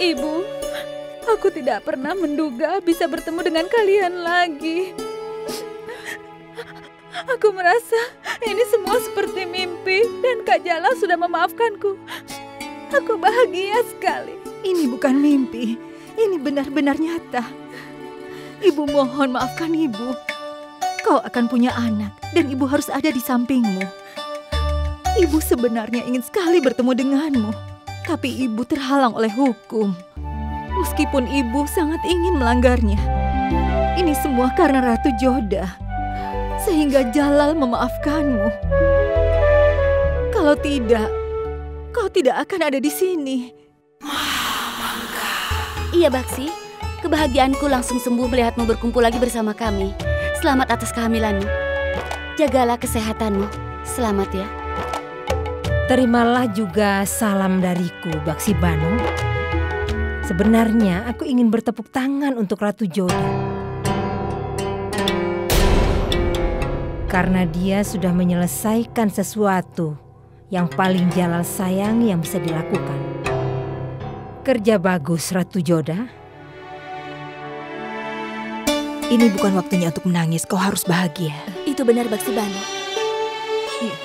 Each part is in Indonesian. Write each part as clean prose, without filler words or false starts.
Ibu, aku tidak pernah menduga bisa bertemu dengan kalian lagi. Aku merasa ini semua seperti mimpi dan Kak Jala sudah memaafkanku. Aku bahagia sekali. Ini bukan mimpi, ini benar-benar nyata. Ibu mohon maafkan ibu. Kau akan punya anak dan ibu harus ada di sampingmu. Ibu sebenarnya ingin sekali bertemu denganmu, tapi ibu terhalang oleh hukum. Meskipun ibu sangat ingin melanggarnya. Ini semua karena Ratu Joda, sehingga Jalal memaafkanmu. Kalau tidak, kau tidak akan ada di sini. Iya, Baksi. Kebahagiaanku langsung sembuh melihatmu berkumpul lagi bersama kami. Selamat atas kehamilanmu. Jagalah kesehatanmu. Selamat ya. Terimalah juga salam dariku, Baksi Bano. Sebenarnya aku ingin bertepuk tangan untuk Ratu Joda. Karena dia sudah menyelesaikan sesuatu yang paling Jalal sayang yang bisa dilakukan. Kerja bagus, Ratu Joda. Ini bukan waktunya untuk menangis, kau harus bahagia. Itu benar, Baksi Bano.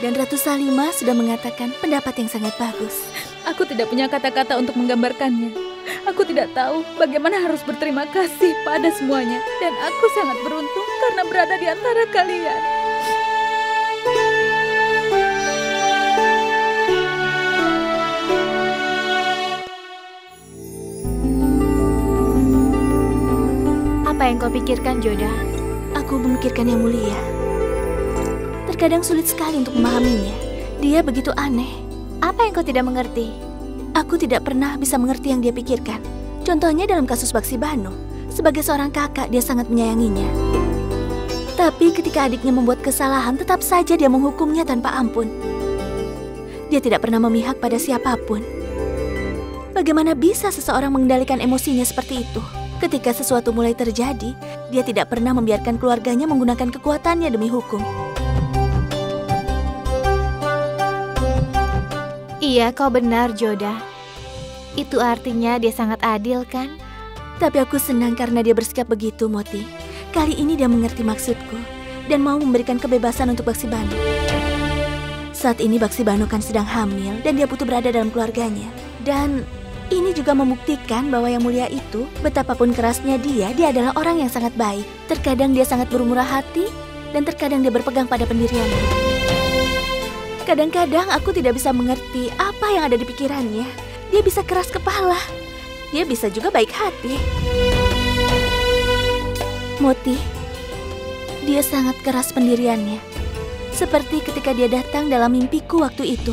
Dan Ratu Salimah sudah mengatakan pendapat yang sangat bagus. Aku tidak punya kata-kata untuk menggambarkannya. Aku tidak tahu bagaimana harus berterima kasih pada semuanya. Dan aku sangat beruntung karena berada di antara kalian. Apa yang kau pikirkan, Joda? Aku memikirkan yang mulia. Terkadang sulit sekali untuk memahaminya. Dia begitu aneh. Apa yang kau tidak mengerti? Aku tidak pernah bisa mengerti yang dia pikirkan. Contohnya dalam kasus Baksi Bano. Sebagai seorang kakak, dia sangat menyayanginya. Tapi ketika adiknya membuat kesalahan, tetap saja dia menghukumnya tanpa ampun. Dia tidak pernah memihak pada siapapun. Bagaimana bisa seseorang mengendalikan emosinya seperti itu? Ketika sesuatu mulai terjadi, dia tidak pernah membiarkan keluarganya menggunakan kekuatannya demi hukum. Iya, kau benar, Joda. Itu artinya dia sangat adil, kan? Tapi aku senang karena dia bersikap begitu, Moti. Kali ini dia mengerti maksudku dan mau memberikan kebebasan untuk Baksi Bano. Saat ini Baksi Bano kan sedang hamil dan dia butuh berada dalam keluarganya. Dan ini juga membuktikan bahwa yang mulia itu, betapapun kerasnya dia adalah orang yang sangat baik. Terkadang dia sangat bermurah hati, dan terkadang dia berpegang pada pendiriannya. Kadang-kadang aku tidak bisa mengerti apa yang ada di pikirannya. Dia bisa keras kepala, dia bisa juga baik hati. Moti, dia sangat keras pendiriannya. Seperti ketika dia datang dalam mimpiku waktu itu.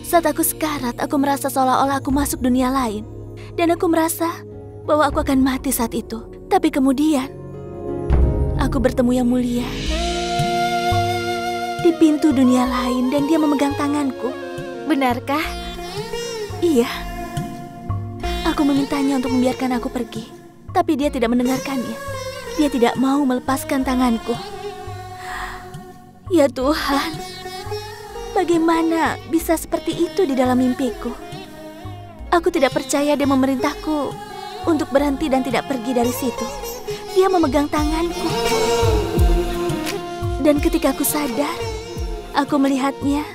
Saat aku sekarat, aku merasa seolah-olah aku masuk dunia lain. Dan aku merasa bahwa aku akan mati saat itu. Tapi kemudian, aku bertemu Yang Mulia di pintu dunia lain dan dia memegang tanganku. Benarkah? Iya. Aku memintanya untuk membiarkan aku pergi. Tapi dia tidak mendengarkannya. Dia tidak mau melepaskan tanganku. Ya Tuhan. Bagaimana bisa seperti itu di dalam mimpiku? Aku tidak percaya dia memerintahku untuk berhenti dan tidak pergi dari situ. Dia memegang tanganku. Dan ketika aku sadar, aku melihatnya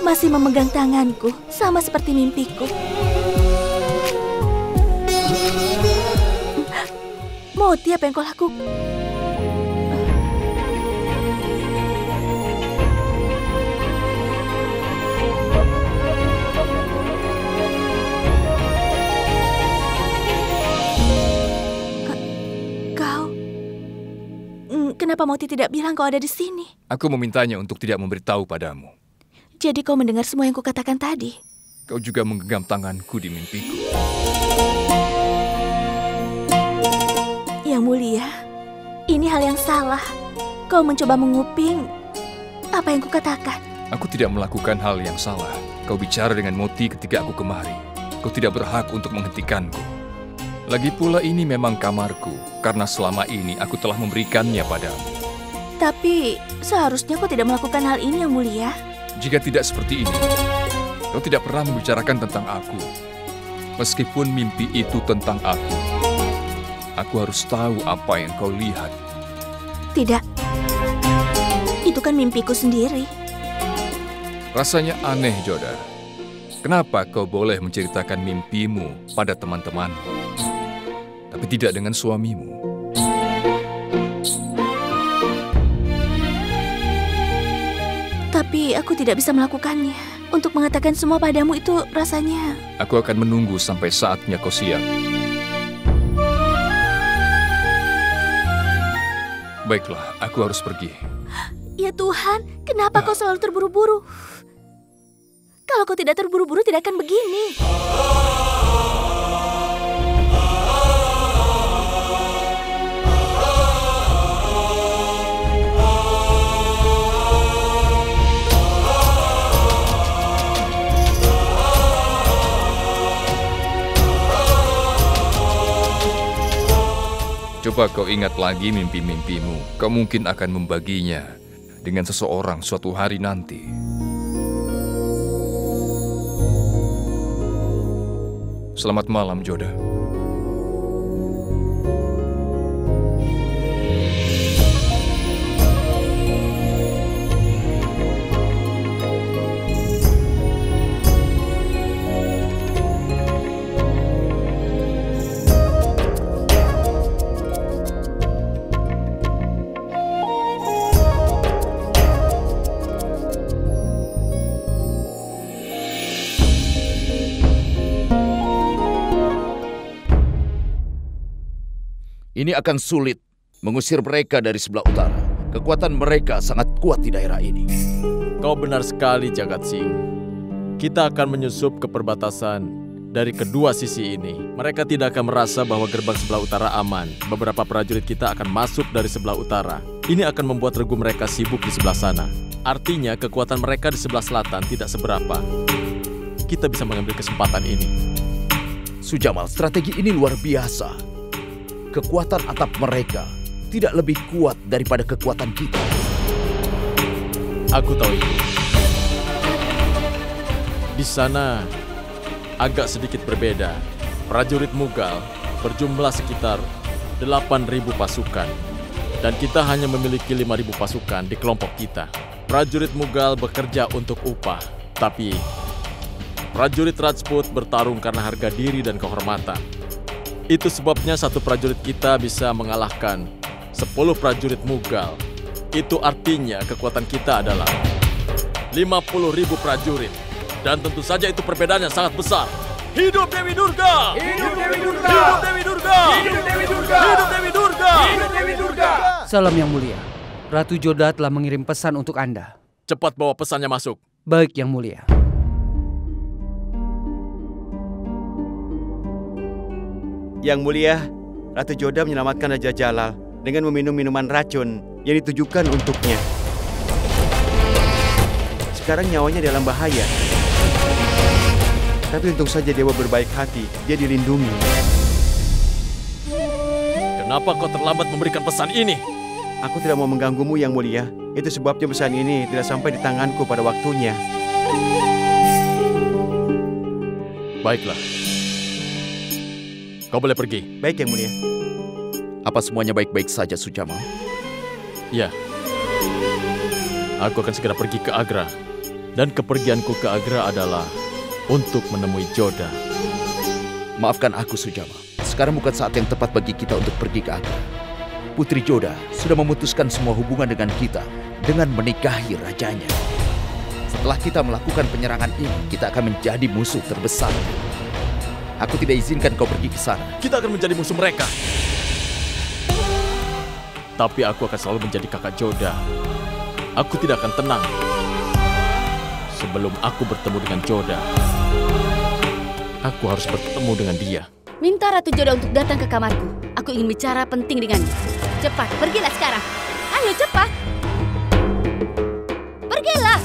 masih memegang tanganku, sama seperti mimpiku. Moti, apa yang kau lakukan? Kenapa Moti tidak bilang kau ada di sini? Aku memintanya untuk tidak memberitahu padamu. Jadi kau mendengar semua yang kukatakan tadi? Kau juga menggenggam tanganku di mimpiku. Yang Mulia, ini hal yang salah. Kau mencoba menguping apa yang kukatakan. Aku tidak melakukan hal yang salah. Kau bicara dengan Moti ketika aku kemari. Kau tidak berhak untuk menghentikanku. Lagi pula ini memang kamarku, karena selama ini aku telah memberikannya padamu. Tapi seharusnya kau tidak melakukan hal ini, Yang Mulia. Jika tidak seperti ini, kau tidak pernah membicarakan tentang aku. Meskipun mimpi itu tentang aku harus tahu apa yang kau lihat. Tidak. Itu kan mimpiku sendiri. Rasanya aneh, Joda. Kenapa kau boleh menceritakan mimpimu pada teman-temanmu, tapi tidak dengan suamimu? Tapi aku tidak bisa melakukannya. Untuk mengatakan semua padamu itu rasanya... Aku akan menunggu sampai saatnya kau siap. Baiklah, aku harus pergi. Ya Tuhan, kenapa kau selalu terburu-buru? Kalau kau tidak terburu-buru tidak akan begini. Coba kau ingat lagi mimpi-mimpimu. Kau mungkin akan membaginya dengan seseorang suatu hari nanti. Selamat malam, Joda. Ini akan sulit mengusir mereka dari sebelah utara. Kekuatan mereka sangat kuat di daerah ini. Kau benar sekali, Jagatsing. Kita akan menyusup ke perbatasan dari kedua sisi ini. Mereka tidak akan merasa bahwa gerbang sebelah utara aman. Beberapa prajurit kita akan masuk dari sebelah utara. Ini akan membuat regu mereka sibuk di sebelah sana. Artinya kekuatan mereka di sebelah selatan tidak seberapa. Kita bisa mengambil kesempatan ini. Sujamal, strategi ini luar biasa. Kekuatan atap mereka tidak lebih kuat daripada kekuatan kita. Aku tahu itu. Di sana agak sedikit berbeda. Prajurit Mughal berjumlah sekitar 8.000 pasukan. Dan kita hanya memiliki 5.000 pasukan di kelompok kita. Prajurit Mughal bekerja untuk upah. Tapi prajurit Rajput bertarung karena harga diri dan kehormatan. Itu sebabnya satu prajurit kita bisa mengalahkan 10 prajurit Mughal. Itu artinya kekuatan kita adalah 50.000 prajurit. Dan tentu saja itu perbedaan yang sangat besar. Hidup Dewi Durga! Hidup Dewi Durga! Hidup Dewi Durga! Hidup Dewi Durga! Hidup Dewi Durga! Hidup Dewi Durga! Salam Yang Mulia. Ratu Joda telah mengirim pesan untuk Anda. Cepat bawa pesannya masuk. Baik, Yang Mulia. Yang Mulia, Ratu Joda menyelamatkan Raja Jalal dengan meminum minuman racun yang ditujukan untuknya. Sekarang nyawanya dalam bahaya. Tapi untung saja Dewa berbaik hati, dia dilindungi. Kenapa kau terlambat memberikan pesan ini? Aku tidak mau mengganggumu, Yang Mulia. Itu sebabnya pesan ini tidak sampai di tanganku pada waktunya. Baiklah. Kau boleh pergi. Baik, Yang Mulia. Apa semuanya baik-baik saja, Sujamal? Ya. Aku akan segera pergi ke Agra. Dan kepergianku ke Agra adalah untuk menemui Joda. Maafkan aku, Sujamal. Sekarang bukan saat yang tepat bagi kita untuk pergi ke Agra. Putri Joda sudah memutuskan semua hubungan dengan kita dengan menikahi rajanya. Setelah kita melakukan penyerangan ini, kita akan menjadi musuh terbesar. Aku tidak izinkan kau pergi ke sana. Kita akan menjadi musuh mereka. Tapi aku akan selalu menjadi kakak Joda. Aku tidak akan tenang sebelum aku bertemu dengan Joda. Aku harus bertemu dengan dia. Minta Ratu Joda untuk datang ke kamarku. Aku ingin bicara penting dengannya. Cepat, pergilah sekarang. Ayo cepat. Pergilah.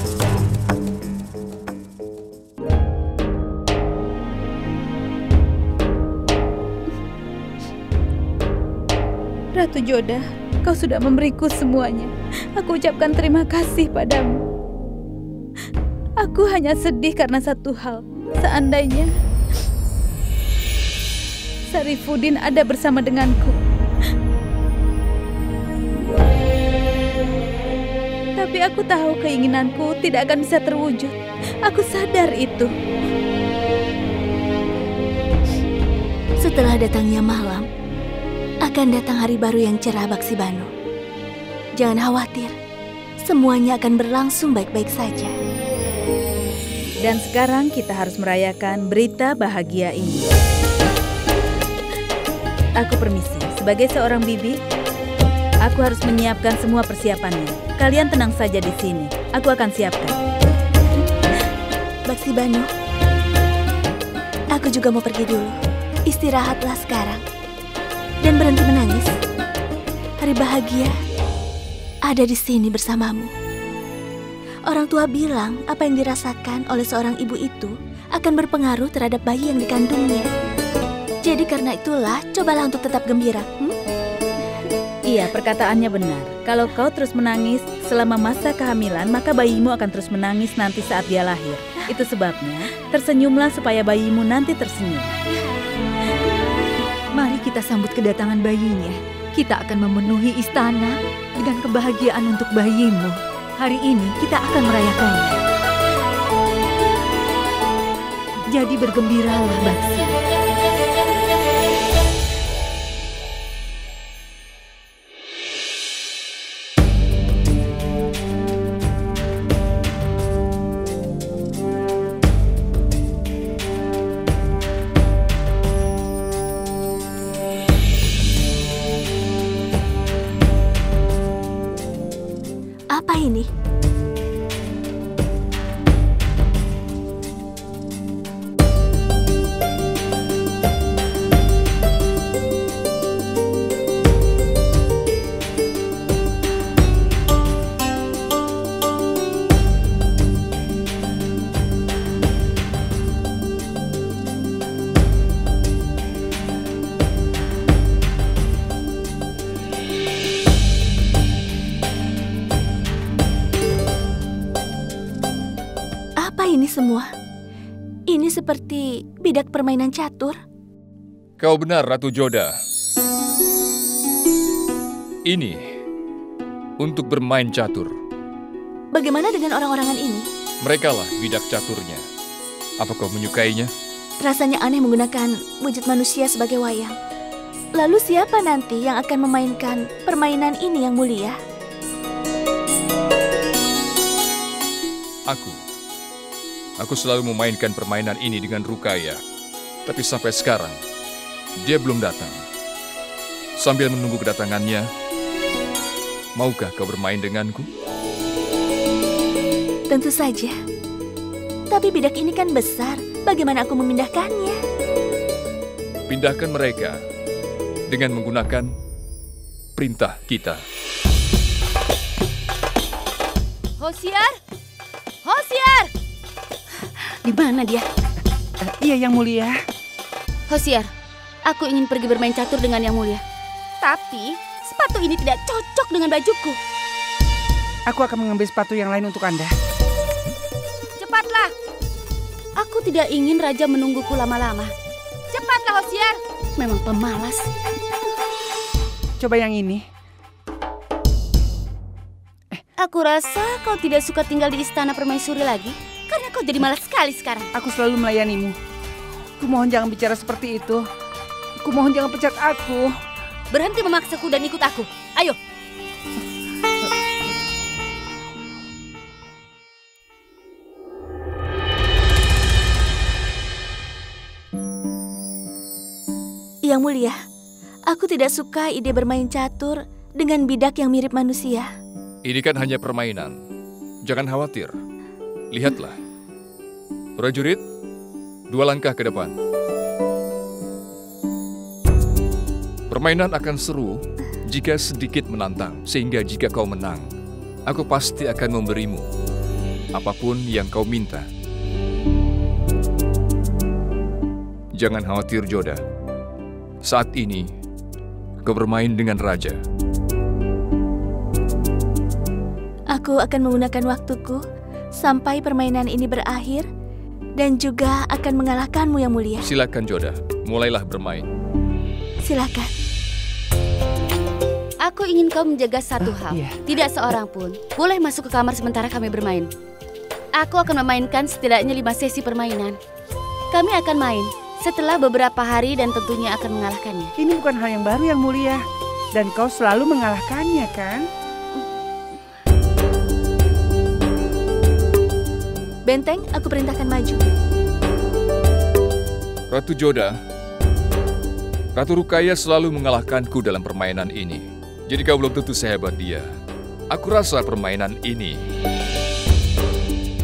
Ratu Joda, kau sudah memberiku semuanya. Aku ucapkan terima kasih padamu. Aku hanya sedih karena satu hal. Seandainya Sarifuddin ada bersama denganku. Tapi aku tahu keinginanku tidak akan bisa terwujud. Aku sadar itu. Setelah datangnya malam, akan datang hari baru yang cerah, Baksibanu. Jangan khawatir, semuanya akan berlangsung baik-baik saja. Dan sekarang kita harus merayakan berita bahagia ini. Aku permisi, sebagai seorang bibi, aku harus menyiapkan semua persiapannya. Kalian tenang saja di sini, aku akan siapkan. Baksibanu, aku juga mau pergi dulu. Istirahatlah sekarang. Dan berhenti menangis. Hari bahagia ada di sini bersamamu. Orang tua bilang apa yang dirasakan oleh seorang ibu itu akan berpengaruh terhadap bayi yang dikandungnya. Jadi karena itulah, cobalah untuk tetap gembira. Iya, perkataannya benar. Kalau kau terus menangis selama masa kehamilan, maka bayimu akan terus menangis nanti saat dia lahir. Itu sebabnya, tersenyumlah supaya bayimu nanti tersenyum. Mari kita sambut kedatangan bayinya. Kita akan memenuhi istana dengan kebahagiaan untuk bayimu. Hari ini kita akan merayakannya. Jadi bergembiralah, Baksi. Apa ini? Ini semua? Ini seperti bidak permainan catur. Kau benar, Ratu Joda. Ini untuk bermain catur. Bagaimana dengan orang-orangan ini? Merekalah bidak caturnya. Apa kau menyukainya? Rasanya aneh menggunakan wujud manusia sebagai wayang. Lalu siapa nanti yang akan memainkan permainan ini, Yang Mulia? Aku selalu memainkan permainan ini dengan Rukaya. Tapi sampai sekarang, dia belum datang. Sambil menunggu kedatangannya, maukah kau bermain denganku? Tentu saja. Tapi bidak ini kan besar. Bagaimana aku memindahkannya? Pindahkan mereka dengan menggunakan perintah kita. Hosiar! Hosiar! Di mana dia? Iya, Yang Mulia. Hosiar, aku ingin pergi bermain catur dengan Yang Mulia. Tapi sepatu ini tidak cocok dengan bajuku. Aku akan mengambil sepatu yang lain untuk Anda. Cepatlah. Aku tidak ingin Raja menungguku lama-lama. Cepatlah, Hosiar. Memang pemalas. Coba yang ini. Aku rasa kau tidak suka tinggal di istana permaisuri lagi. Karena kau jadi malas sekali sekarang. Aku selalu melayanimu. Kumohon jangan bicara seperti itu. Kumohon jangan pecat aku. Berhenti memaksaku dan ikut aku. Ayo. Yang Mulia, aku tidak suka ide bermain catur dengan bidak yang mirip manusia. Ini kan hanya permainan. Jangan khawatir. Lihatlah. Prajurit, 2 langkah ke depan. Permainan akan seru jika sedikit menantang, sehingga jika kau menang, aku pasti akan memberimu apapun yang kau minta. Jangan khawatir, Joda. Saat ini, kau bermain dengan raja. Aku akan menggunakan waktuku sampai permainan ini berakhir dan juga akan mengalahkanmu, Yang Mulia. Silakan, Joda. Mulailah bermain. Silakan. Aku ingin kau menjaga satu hal. Iya. Tidak seorang pun boleh masuk ke kamar sementara kami bermain. Aku akan memainkan setidaknya 5 sesi permainan. Kami akan main setelah beberapa hari dan tentunya akan mengalahkannya. Ini bukan hal yang baru Yang Mulia. Dan kau selalu mengalahkannya, kan? Benteng, aku perintahkan maju. Ratu Joda, Ratu Rukaya selalu mengalahkanku dalam permainan ini. Jadi kau belum tentu sehebat dia. Aku rasa permainan ini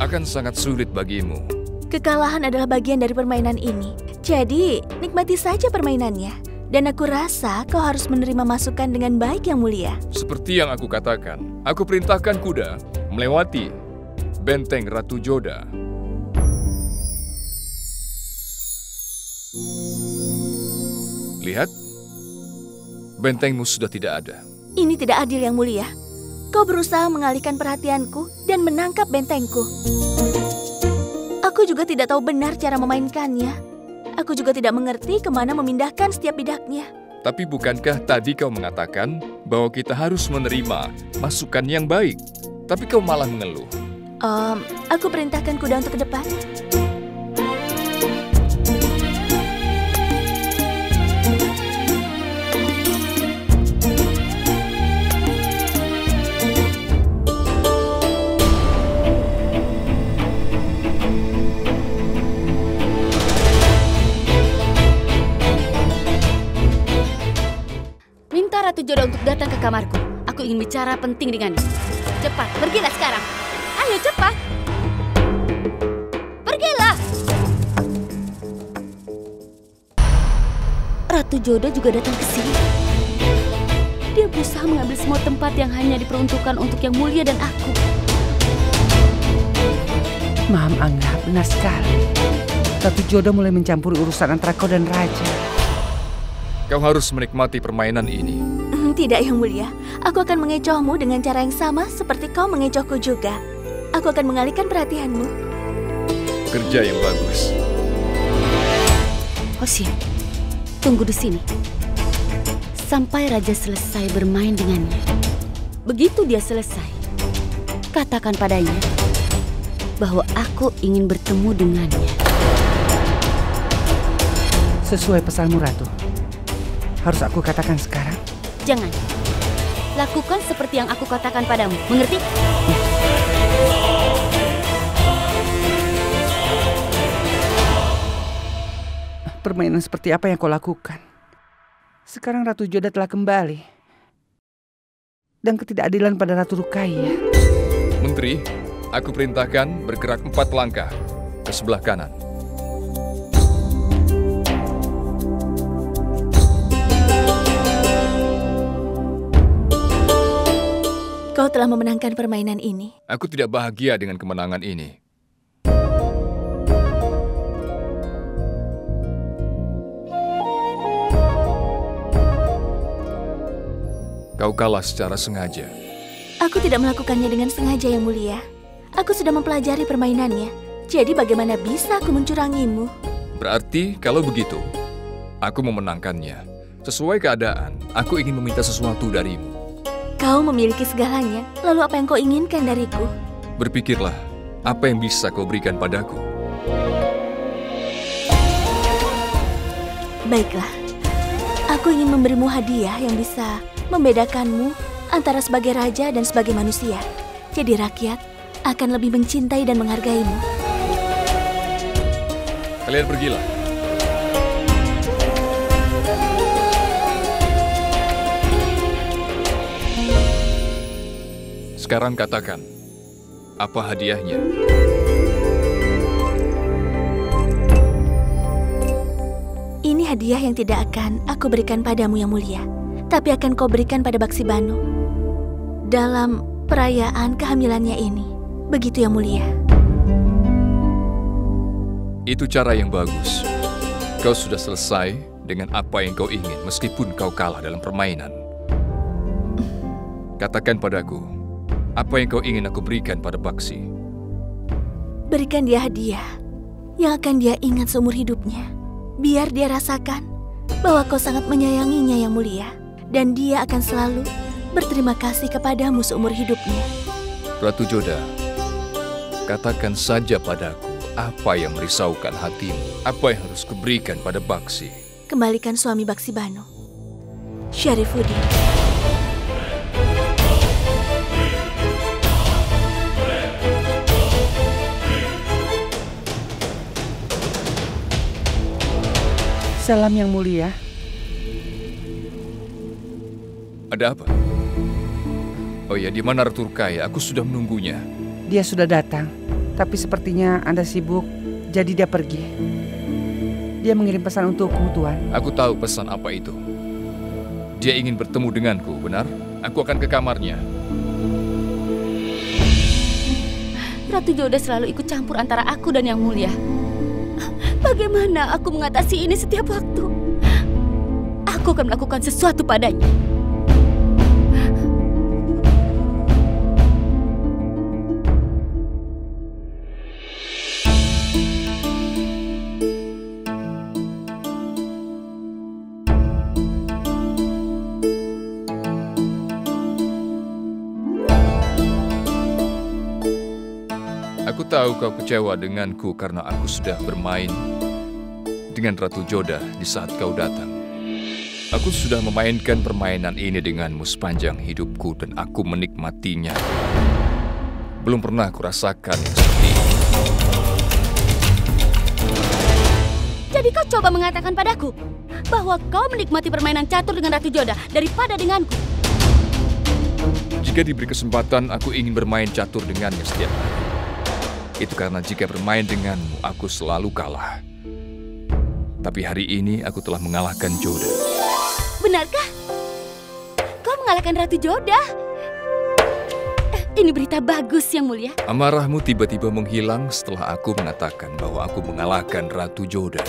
akan sangat sulit bagimu. Kekalahan adalah bagian dari permainan ini. Jadi, nikmati saja permainannya. Dan aku rasa kau harus menerima masukan dengan baik, Yang Mulia. Seperti yang aku katakan, aku perintahkan kuda melewati benteng Ratu Joda. Lihat, bentengmu sudah tidak ada. Ini tidak adil, Yang Mulia. Kau berusaha mengalihkan perhatianku dan menangkap bentengku. Aku juga tidak tahu benar cara memainkannya. Aku juga tidak mengerti kemana memindahkan setiap bidaknya. Tapi bukankah tadi kau mengatakan bahwa kita harus menerima masukan yang baik? Tapi kau malah mengeluh. Aku perintahkan kuda untuk ke depan. Ratu Joda untuk datang ke kamarku. Aku ingin bicara penting dengannya. Cepat, pergilah sekarang. Ayo cepat. Pergilah. Ratu Joda juga datang ke sini. Dia berusaha mengambil semua tempat yang hanya diperuntukkan untuk Yang Mulia dan aku. Mam Angga, benar sekali. Ratu Joda mulai mencampuri urusan antara kau dan Raja. Kau harus menikmati permainan ini. Tidak, Yang Mulia. Aku akan mengecohmu dengan cara yang sama seperti kau mengecohku juga. Aku akan mengalihkan perhatianmu. Kerja yang bagus. Hoshin, tunggu di sini. Sampai Raja selesai bermain dengannya. Begitu dia selesai, katakan padanya bahwa aku ingin bertemu dengannya. Sesuai pesanmu, Ratu. Harus aku katakan sekarang? Jangan. Lakukan seperti yang aku katakan padamu. Mengerti? Permainan seperti apa yang kau lakukan? Sekarang Ratu Joda telah kembali. Dan ketidakadilan pada Ratu Rukaya. Menteri, aku perintahkan bergerak 4 langkah ke sebelah kanan. Kau telah memenangkan permainan ini. Aku tidak bahagia dengan kemenangan ini. Kau kalah secara sengaja. Aku tidak melakukannya dengan sengaja, Yang Mulia. Aku sudah mempelajari permainannya. Jadi bagaimana bisa aku mencurangimu? Berarti kalau begitu, aku memenangkannya. Sesuai keadaan, aku ingin meminta sesuatu darimu. Kau memiliki segalanya, lalu apa yang kau inginkan dariku? Berpikirlah, apa yang bisa kau berikan padaku? Baiklah, aku ingin memberimu hadiah yang bisa membedakanmu antara sebagai raja dan sebagai manusia. Jadi rakyat akan lebih mencintai dan menghargaimu. Kalian pergilah. Sekarang katakan, apa hadiahnya? Ini hadiah yang tidak akan aku berikan padamu, Yang Mulia, tapi akan kau berikan pada Baksi Banu dalam perayaan kehamilannya ini. Begitu, Yang Mulia. Itu cara yang bagus. Kau sudah selesai dengan apa yang kau ingin meskipun kau kalah dalam permainan. Katakan padaku, apa yang kau ingin aku berikan pada Baksi? Berikan dia hadiah yang akan dia ingat seumur hidupnya. Biar dia rasakan bahwa kau sangat menyayanginya yang mulia. Dan dia akan selalu berterima kasih kepadamu seumur hidupnya. Ratu Joda, katakan saja padaku apa yang merisaukan hatimu, apa yang harus kuberikan pada Baksi. Kembalikan suami Baksi Banu, Syarifuddin. Salam yang mulia. Ada apa? Oh ya, di mana Ratu Ruqayyah? Aku sudah menunggunya. Dia sudah datang, tapi sepertinya Anda sibuk, jadi dia pergi. Dia mengirim pesan untukmu, Tuan. Aku tahu pesan apa itu. Dia ingin bertemu denganku, benar? Aku akan ke kamarnya. Ratu Joda selalu ikut campur antara aku dan yang mulia. Bagaimana aku mengatasi ini setiap waktu? Aku akan melakukan sesuatu padanya. Aku tahu kau kecewa denganku karena aku sudah bermain dengan Ratu Joda di saat kau datang. Aku sudah memainkan permainan ini denganmu sepanjang hidupku dan aku menikmatinya. Belum pernah aku rasakan yang seperti ini. Jadi kau coba mengatakan padaku bahwa kau menikmati permainan catur dengan Ratu Joda daripada denganku. Jika diberi kesempatan, aku ingin bermain catur dengannya setiap hari. Itu karena jika bermain denganmu, aku selalu kalah. Tapi hari ini aku telah mengalahkan Joda. Benarkah? Kau mengalahkan Ratu Joda? Ini berita bagus yang mulia. Amarahmu tiba-tiba menghilang setelah aku mengatakan bahwa aku mengalahkan Ratu Joda.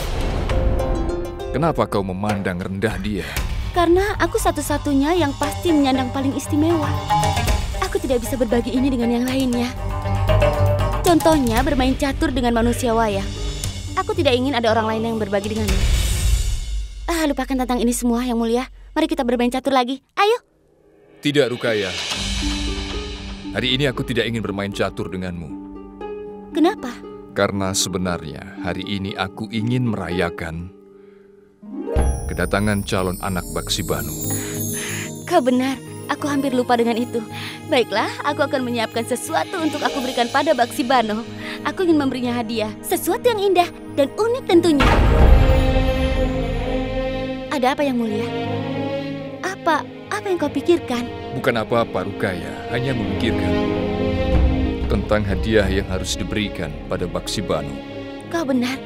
Kenapa kau memandang rendah dia? Karena aku satu-satunya yang pasti menyandang paling istimewa. Aku tidak bisa berbagi ini dengan yang lainnya. Contohnya bermain catur dengan manusia wayang. Aku tidak ingin ada orang lain yang berbagi dengannya. Lupakan tentang ini semua yang mulia. Mari kita bermain catur lagi. Ayo. Tidak, Ruqayyah. Hari ini aku tidak ingin bermain catur denganmu. Kenapa? Karena sebenarnya hari ini aku ingin merayakan kedatangan calon anak Baksi Banu. Kau benar. Aku hampir lupa dengan itu. Baiklah, aku akan menyiapkan sesuatu untuk aku berikan pada Baksi Banu. Aku ingin memberinya hadiah, sesuatu yang indah dan unik tentunya. Ada apa yang mulia? Apa yang kau pikirkan? Bukan apa-apa, Ruqayyah. Hanya memikirkan tentang hadiah yang harus diberikan pada Baksi Banu. Kau benar.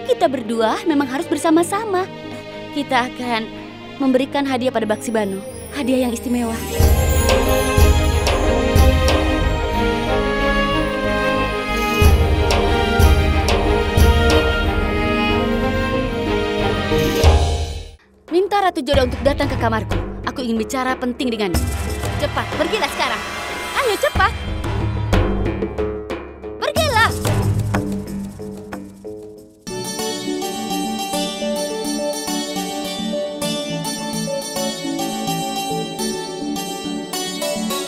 Kita berdua memang harus bersama-sama. Kita akan memberikan hadiah pada Baksi Banu. Hadiah yang istimewa. Minta Ratu Joda untuk datang ke kamarku. Aku ingin bicara penting dengannya. Cepat, pergilah sekarang. Ayo cepat. Pergilah.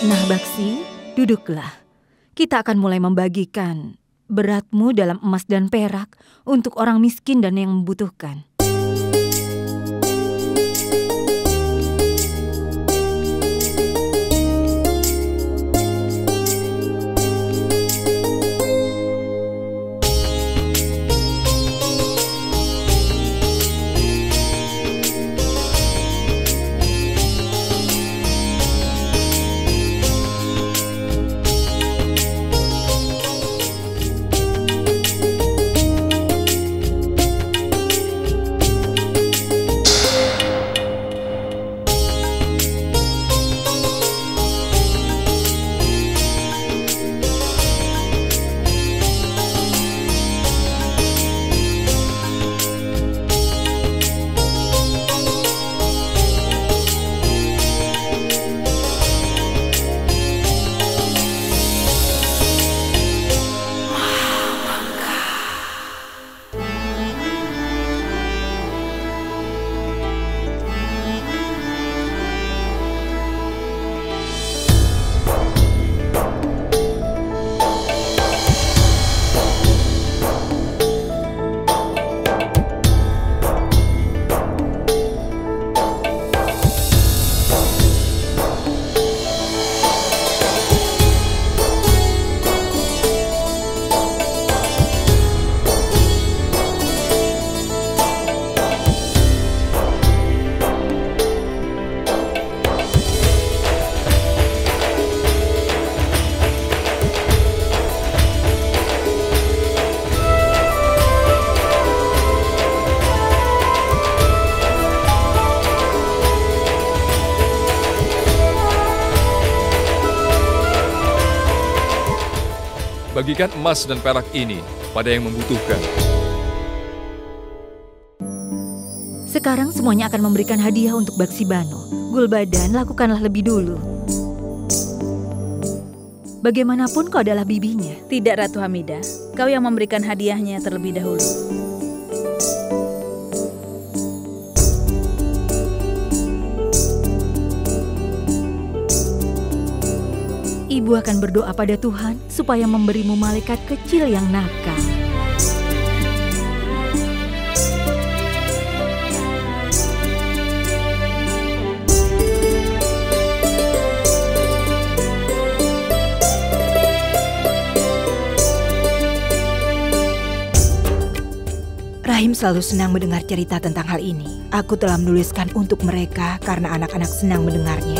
Nah, Baksi, duduklah. Kita akan mulai membagikan beratmu dalam emas dan perak untuk orang miskin dan yang membutuhkan. bagikan emas dan perak ini pada yang membutuhkan. Sekarang semuanya akan memberikan hadiah untuk Baksibano. Gulbadan, lakukanlah lebih dulu. Bagaimanapun kau adalah bibinya. Tidak, Ratu Hamidah. Kau yang memberikan hadiahnya terlebih dahulu. Ibu akan berdoa pada Tuhan supaya memberimu malaikat kecil yang nakal. Rahim selalu senang mendengar cerita tentang hal ini. Aku telah menuliskan untuk mereka karena anak-anak senang mendengarnya.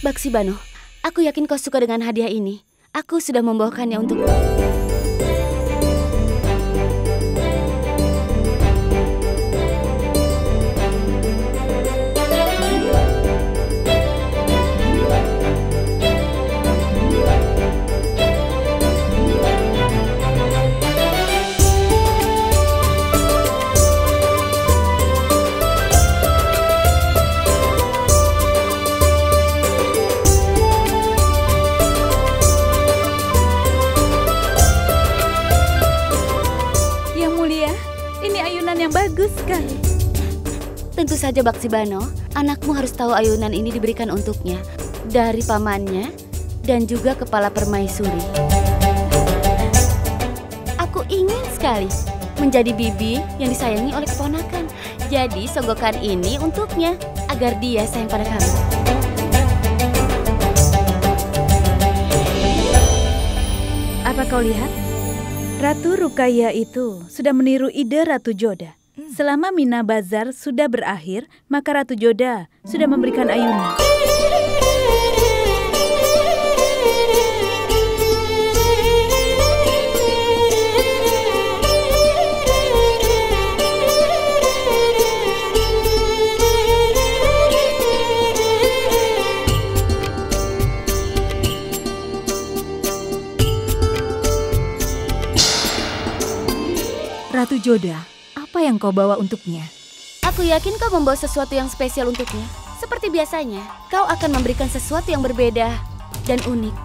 Baksibano, aku yakin kau suka dengan hadiah ini. Aku sudah membawakannya untukmu. Bagus sekali. Tentu saja Baksibano, anakmu harus tahu ayunan ini diberikan untuknya dari pamannya dan juga kepala permaisuri. Aku ingin sekali menjadi bibi yang disayangi oleh keponakan. Jadi sogokan ini untuknya agar dia sayang pada kami. Apa kau lihat? Ratu Rukaya itu sudah meniru ide Ratu Joda. Selama Mina Bazar sudah berakhir, maka Ratu Joda sudah memberikan ayunan. Ratu Joda, apa yang kau bawa untuknya? Aku yakin kau membawa sesuatu yang spesial untuknya. Seperti biasanya, kau akan memberikan sesuatu yang berbeda dan unik.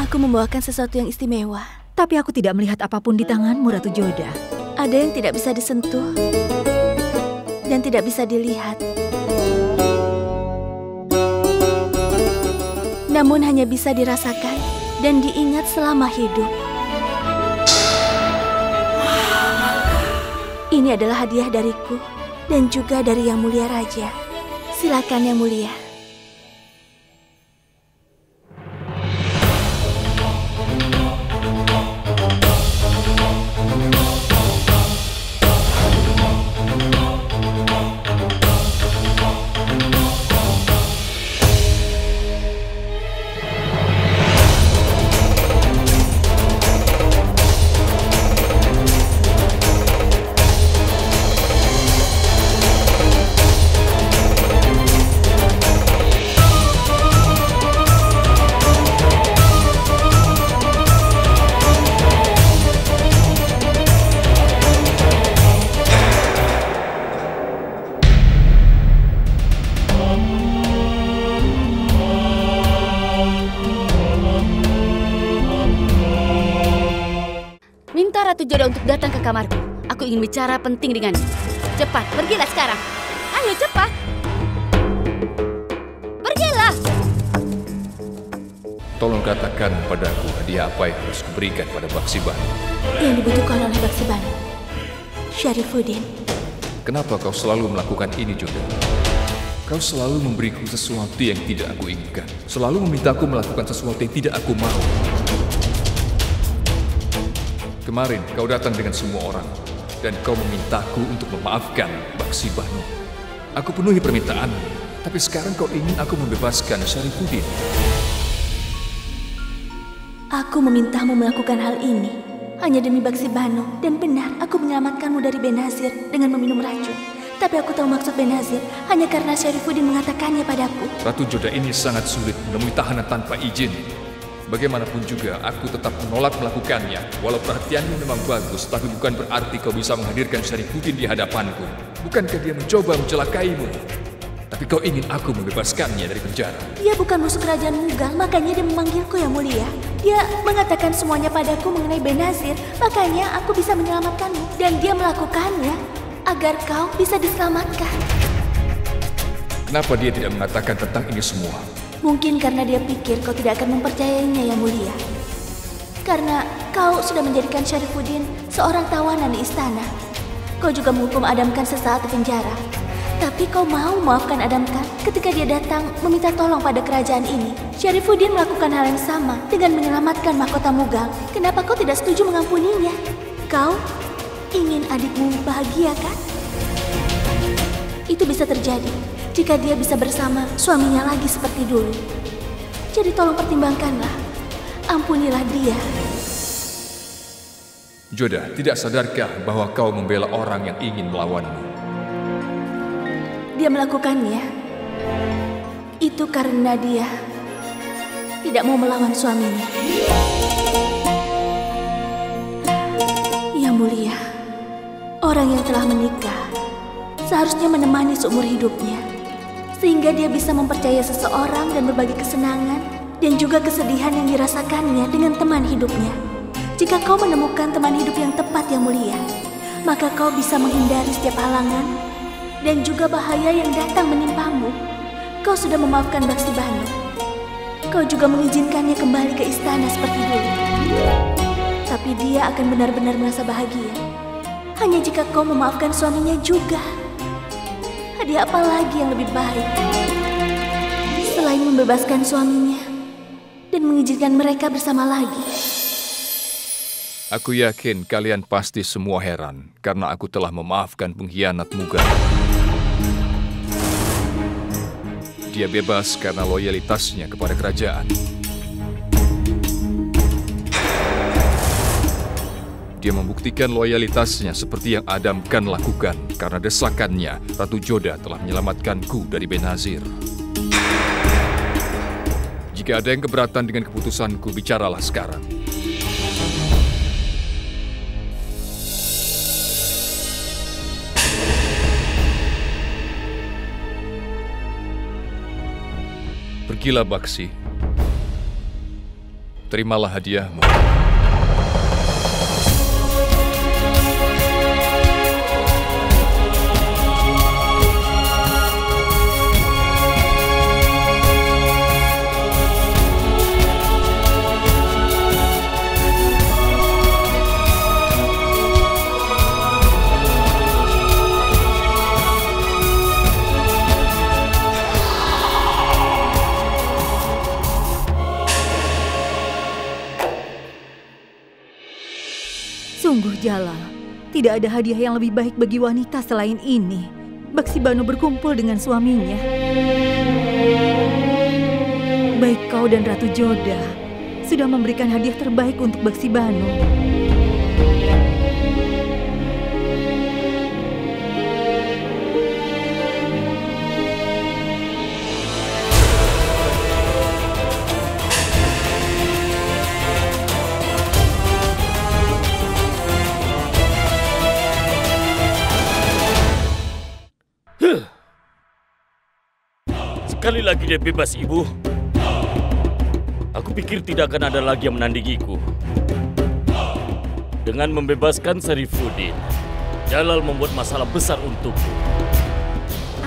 Aku membawakan sesuatu yang istimewa. Tapi aku tidak melihat apapun di tanganmu, Ratu Joda. Ada yang tidak bisa disentuh dan tidak bisa dilihat. Namun hanya bisa dirasakan dan diingat selama hidup. Ini adalah hadiah dariku dan juga dari Yang Mulia Raja. Silakan Yang Mulia. Ratu Joda untuk datang ke kamarku. Aku ingin bicara penting denganmu. Cepat, pergilah sekarang. Ayo cepat. Pergilah. Tolong katakan padaku hadiah apa yang harus kuberikan pada Baksibano. Yang dibutuhkan oleh Baksibano, Syarifuddin. Kenapa kau selalu melakukan ini, Joda? Kau selalu memberiku sesuatu yang tidak aku inginkan. Selalu memintaku melakukan sesuatu yang tidak aku mau. Kemarin kau datang dengan semua orang. dan kau memintaku untuk memaafkan Baksi Banu. Aku penuhi permintaanmu, tapi sekarang kau ingin aku membebaskan Syarifuddin. Aku memintamu melakukan hal ini hanya demi Baksi Banu, dan benar aku menyelamatkanmu dari Benazir dengan meminum racun. Tapi aku tahu maksud Benazir hanya karena Syarifuddin mengatakannya padaku. Ratu Joda ini sangat sulit menemui tahanan tanpa izin. Bagaimanapun juga, aku tetap menolak melakukannya. Walau perhatianmu memang bagus, tapi bukan berarti kau bisa menghadirkan Syarifuddin di hadapanku. Bukankah dia mencoba mencelakaimu? Tapi kau ingin aku membebaskannya dari penjara. Dia bukan musuh kerajaan Mughal, makanya dia memanggilku yang mulia. Dia mengatakan semuanya padaku mengenai Benazir, makanya aku bisa menyelamatkanmu. Dan dia melakukannya agar kau bisa diselamatkan. Kenapa dia tidak mengatakan tentang ini semua? Mungkin karena dia pikir kau tidak akan mempercayainya yang mulia. Karena kau sudah menjadikan Syarifuddin seorang tawanan di istana. Kau juga menghukum Adam Khan sesaat di penjara. Tapi kau mau maafkan Adam Khan ketika dia datang meminta tolong pada kerajaan ini. Syarifuddin melakukan hal yang sama dengan menyelamatkan mahkota Mughal. Kenapa kau tidak setuju mengampuninya? Kau ingin adikmu bahagia, kan? Itu bisa terjadi jika dia bisa bersama suaminya lagi seperti dulu. Jadi tolong pertimbangkanlah. Ampunilah dia. Joda, tidak sadarkah bahwa kau membela orang yang ingin melawanmu? Dia melakukannya. Itu karena dia tidak mau melawan suaminya. Yang mulia, orang yang telah menikah seharusnya menemani seumur hidupnya, sehingga dia bisa mempercayai seseorang dan berbagi kesenangan dan juga kesedihan yang dirasakannya dengan teman hidupnya. Jika kau menemukan teman hidup yang tepat yang mulia, maka kau bisa menghindari setiap halangan dan juga bahaya yang datang menimpamu. Kau sudah memaafkan Baksi Banu. Kau juga mengizinkannya kembali ke istana seperti dulu. Tapi dia akan benar-benar merasa bahagia hanya jika kau memaafkan suaminya juga. Hadiah apa lagi yang lebih baik selain membebaskan suaminya dan mengizinkan mereka bersama lagi? Aku yakin kalian pasti semua heran karena aku telah memaafkan pengkhianat Mughal. Dia bebas karena loyalitasnya kepada kerajaan. Dia membuktikan loyalitasnya seperti yang Adam Khan lakukan karena desakannya Ratu Joda telah menyelamatkanku dari Benazir. Jika ada yang keberatan dengan keputusanku, bicaralah sekarang. Pergilah Baksi. Terimalah hadiahmu. Sungguh Jalal, tidak ada hadiah yang lebih baik bagi wanita selain ini. Baksi Banu berkumpul dengan suaminya. Baik kau dan Ratu Joda sudah memberikan hadiah terbaik untuk Baksi Banu. Sekali lagi dia bebas, Ibu. Aku pikir tidak akan ada lagi yang menandingiku. Dengan membebaskan Syarifuddin, Jalal membuat masalah besar untukku.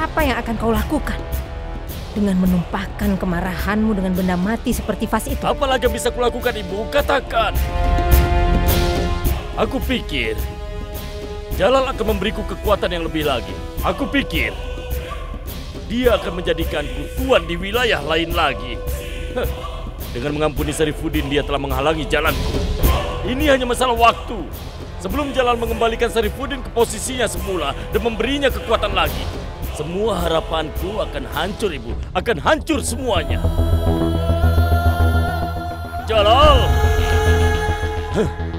Apa yang akan kau lakukan? Dengan menumpahkan kemarahanmu dengan benda mati seperti vas itu? Apa lagi yang bisa kulakukan, Ibu? Katakan. Aku pikir Jalal akan memberiku kekuatan yang lebih lagi. Aku pikir dia akan menjadikanku tuan di wilayah lain lagi. Dengan mengampuni Syarifuddin, dia telah menghalangi jalanku. Ini hanya masalah waktu. Sebelum Jalal mengembalikan Sarifuddin ke posisinya semula dan memberinya kekuatan lagi, semua harapanku akan hancur, Ibu. Akan hancur semuanya. Jalal!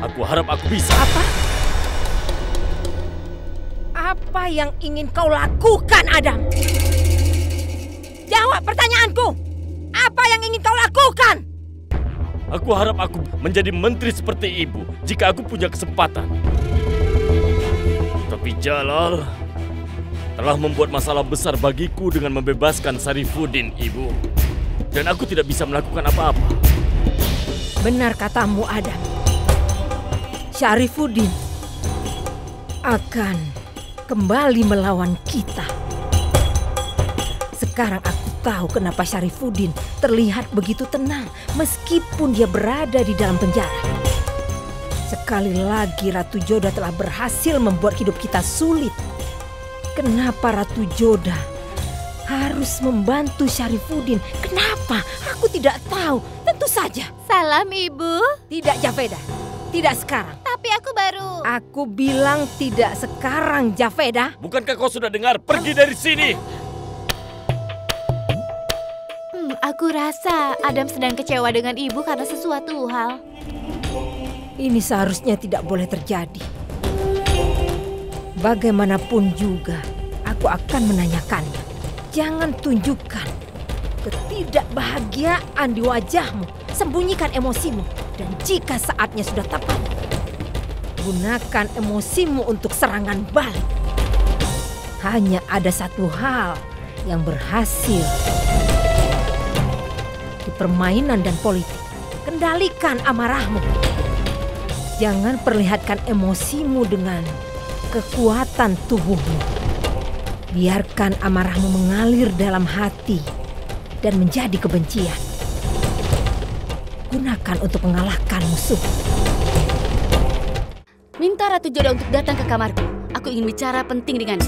Aku harap aku bisa. Apa? Apa yang ingin kau lakukan, Adam? Jawab pertanyaanku. Apa yang ingin kau lakukan? Aku harap aku menjadi menteri seperti ibu jika aku punya kesempatan. Tapi Jalal telah membuat masalah besar bagiku dengan membebaskan Sarifuddin, Ibu. Dan aku tidak bisa melakukan apa-apa. Benar katamu, Adam. Sarifuddin akan kembali melawan kita. Sekarang aku tahu kenapa Sarifuddin terlihat begitu tenang meskipun dia berada di dalam penjara. Sekali lagi Ratu Joda telah berhasil membuat hidup kita sulit. Kenapa Ratu Joda harus membantu Sarifuddin? Kenapa? Aku tidak tahu. Tentu saja. Salam, Ibu. Tidak, Javeda. Tidak sekarang. Tapi aku baru... Aku bilang tidak sekarang, Javeda. Bukankah kau sudah dengar? Pergi dari sini! Aku rasa Adam sedang kecewa dengan ibu karena sesuatu hal. Ini seharusnya tidak boleh terjadi. Bagaimanapun juga, aku akan menanyakannya. Jangan tunjukkan ketidakbahagiaan di wajahmu. Sembunyikan emosimu. Dan jika saatnya sudah tepat, gunakan emosimu untuk serangan balik. Hanya ada satu hal yang berhasil di permainan dan politik. Kendalikan amarahmu. Jangan perlihatkan emosimu dengan kekuatan tubuhmu. Biarkan amarahmu mengalir dalam hati dan menjadi kebencian. Gunakan untuk mengalahkan musuh. Minta Ratu Joda untuk datang ke kamarku. Aku ingin bicara penting dengannya.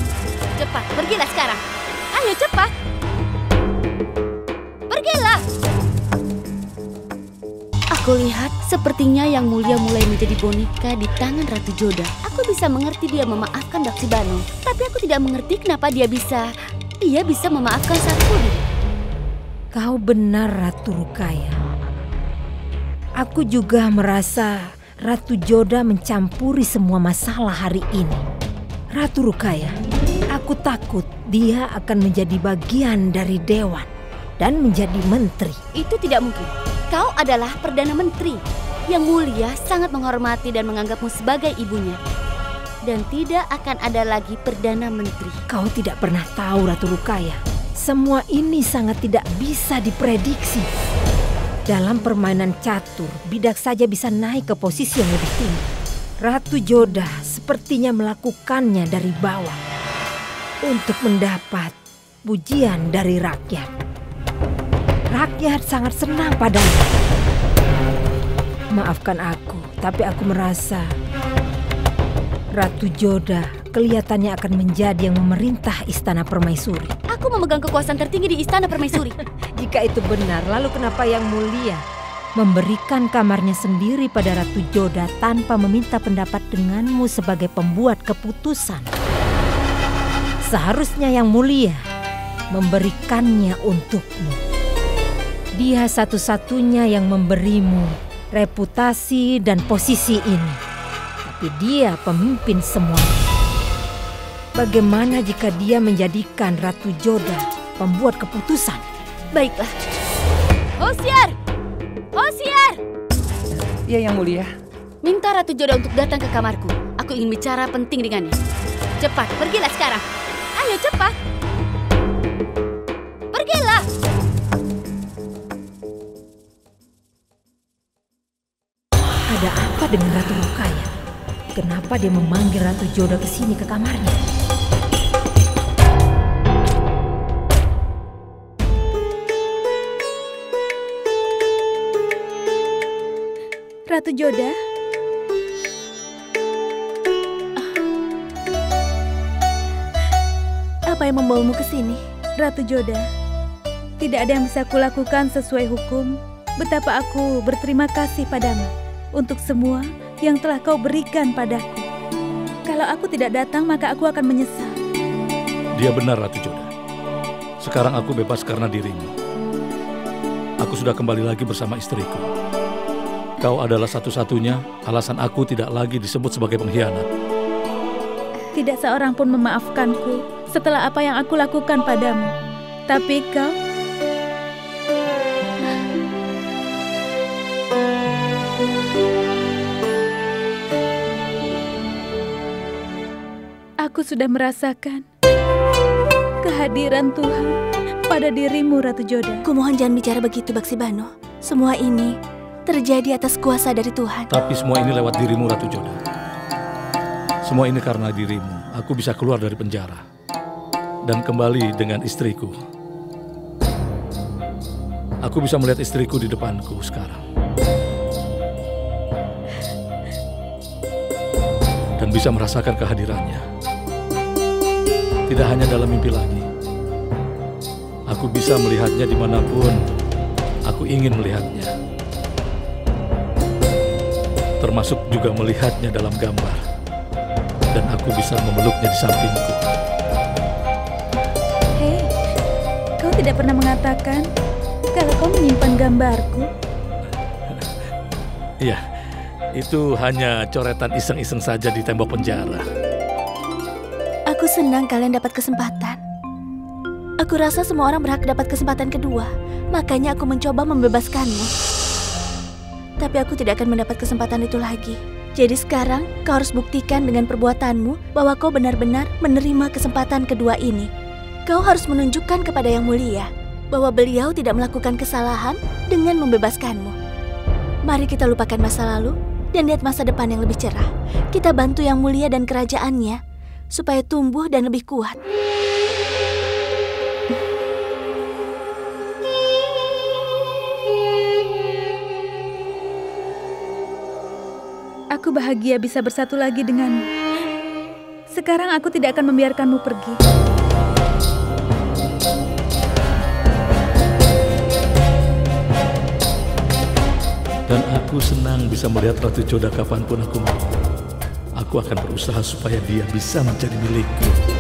Cepat, pergilah sekarang. Ayo cepat. Pergilah. Aku lihat sepertinya Yang Mulia mulai menjadi boneka di tangan Ratu Joda. Aku bisa mengerti dia memaafkan Daksi Bano, tapi aku tidak mengerti kenapa dia bisa memaafkan Sarifuddin. Kau benar, Ratu Rukaya. Aku juga merasa Ratu Joda mencampuri semua masalah hari ini. Ratu Rukaya, aku takut dia akan menjadi bagian dari dewan dan menjadi menteri. Itu tidak mungkin. Kau adalah Perdana Menteri. Yang Mulia sangat menghormati dan menganggapmu sebagai ibunya. Dan tidak akan ada lagi Perdana Menteri. Kau tidak pernah tahu, Ratu Rukaya. Semua ini sangat tidak bisa diprediksi. Dalam permainan catur, bidak saja bisa naik ke posisi yang lebih tinggi. Ratu Joda sepertinya melakukannya dari bawah untuk mendapat pujian dari rakyat. Rakyat sangat senang padanya. Maafkan aku, tapi aku merasa Ratu Joda kelihatannya akan menjadi yang memerintah Istana Permaisuri. Aku memegang kekuasaan tertinggi di Istana Permaisuri. Jika itu benar, lalu kenapa Yang Mulia memberikan kamarnya sendiri pada Ratu Joda tanpa meminta pendapat denganmu sebagai pembuat keputusan? Seharusnya Yang Mulia memberikannya untukmu. Dia satu-satunya yang memberimu reputasi dan posisi ini. Tapi dia pemimpin semuanya. Bagaimana jika dia menjadikan Ratu Joda pembuat keputusan? Baiklah. Hosiar! Hosiar! Ya, Yang Mulia. Minta Ratu Joda untuk datang ke kamarku. Aku ingin bicara penting dengannya. Cepat, pergilah sekarang. Ayo cepat. Pergilah. Ada apa dengan Ratu Rukaya? Kenapa dia memanggil Ratu Joda ke sini ke kamarnya? Ratu Joda? Apa yang membawamu ke sini? Ratu Joda, tidak ada yang bisa kulakukan sesuai hukum. Betapa aku berterima kasih padamu untuk semua yang telah kau berikan padaku. Kalau aku tidak datang, maka aku akan menyesal. Dia benar, Ratu Joda. Sekarang aku bebas karena dirimu. Aku sudah kembali lagi bersama istriku. Kau adalah satu-satunya alasan aku tidak lagi disebut sebagai pengkhianat. Tidak seorang pun memaafkanku setelah apa yang aku lakukan padamu. Tapi kau... Aku sudah merasakan kehadiran Tuhan pada dirimu, Ratu Joda. Kumohon jangan bicara begitu, Baksibano. Semua ini terjadi atas kuasa dari Tuhan. Tapi semua ini lewat dirimu, Ratu Joda. Semua ini karena dirimu. Aku bisa keluar dari penjara dan kembali dengan istriku. Aku bisa melihat istriku di depanku sekarang. Dan bisa merasakan kehadirannya. Tidak hanya dalam mimpi lagi. Aku bisa melihatnya dimanapun aku ingin melihatnya. Termasuk juga melihatnya dalam gambar. Dan aku bisa memeluknya di sampingku. Hei, kau tidak pernah mengatakan kalau kau menyimpan gambarku? Iya, itu hanya coretan iseng-iseng saja di tembok penjara. Aku senang kalian dapat kesempatan. Aku rasa semua orang berhak dapat kesempatan kedua. Makanya aku mencoba membebaskanmu. Tapi aku tidak akan mendapat kesempatan itu lagi. Jadi sekarang kau harus buktikan dengan perbuatanmu bahwa kau benar-benar menerima kesempatan kedua ini. Kau harus menunjukkan kepada Yang Mulia bahwa beliau tidak melakukan kesalahan dengan membebaskanmu. Mari kita lupakan masa lalu dan lihat masa depan yang lebih cerah. Kita bantu Yang Mulia dan kerajaannya supaya tumbuh dan lebih kuat. Aku bahagia bisa bersatu lagi denganmu. Sekarang aku tidak akan membiarkanmu pergi. Dan aku senang bisa melihat Ratu Joda kapanpun aku mau. Aku akan berusaha supaya dia bisa menjadi milikku.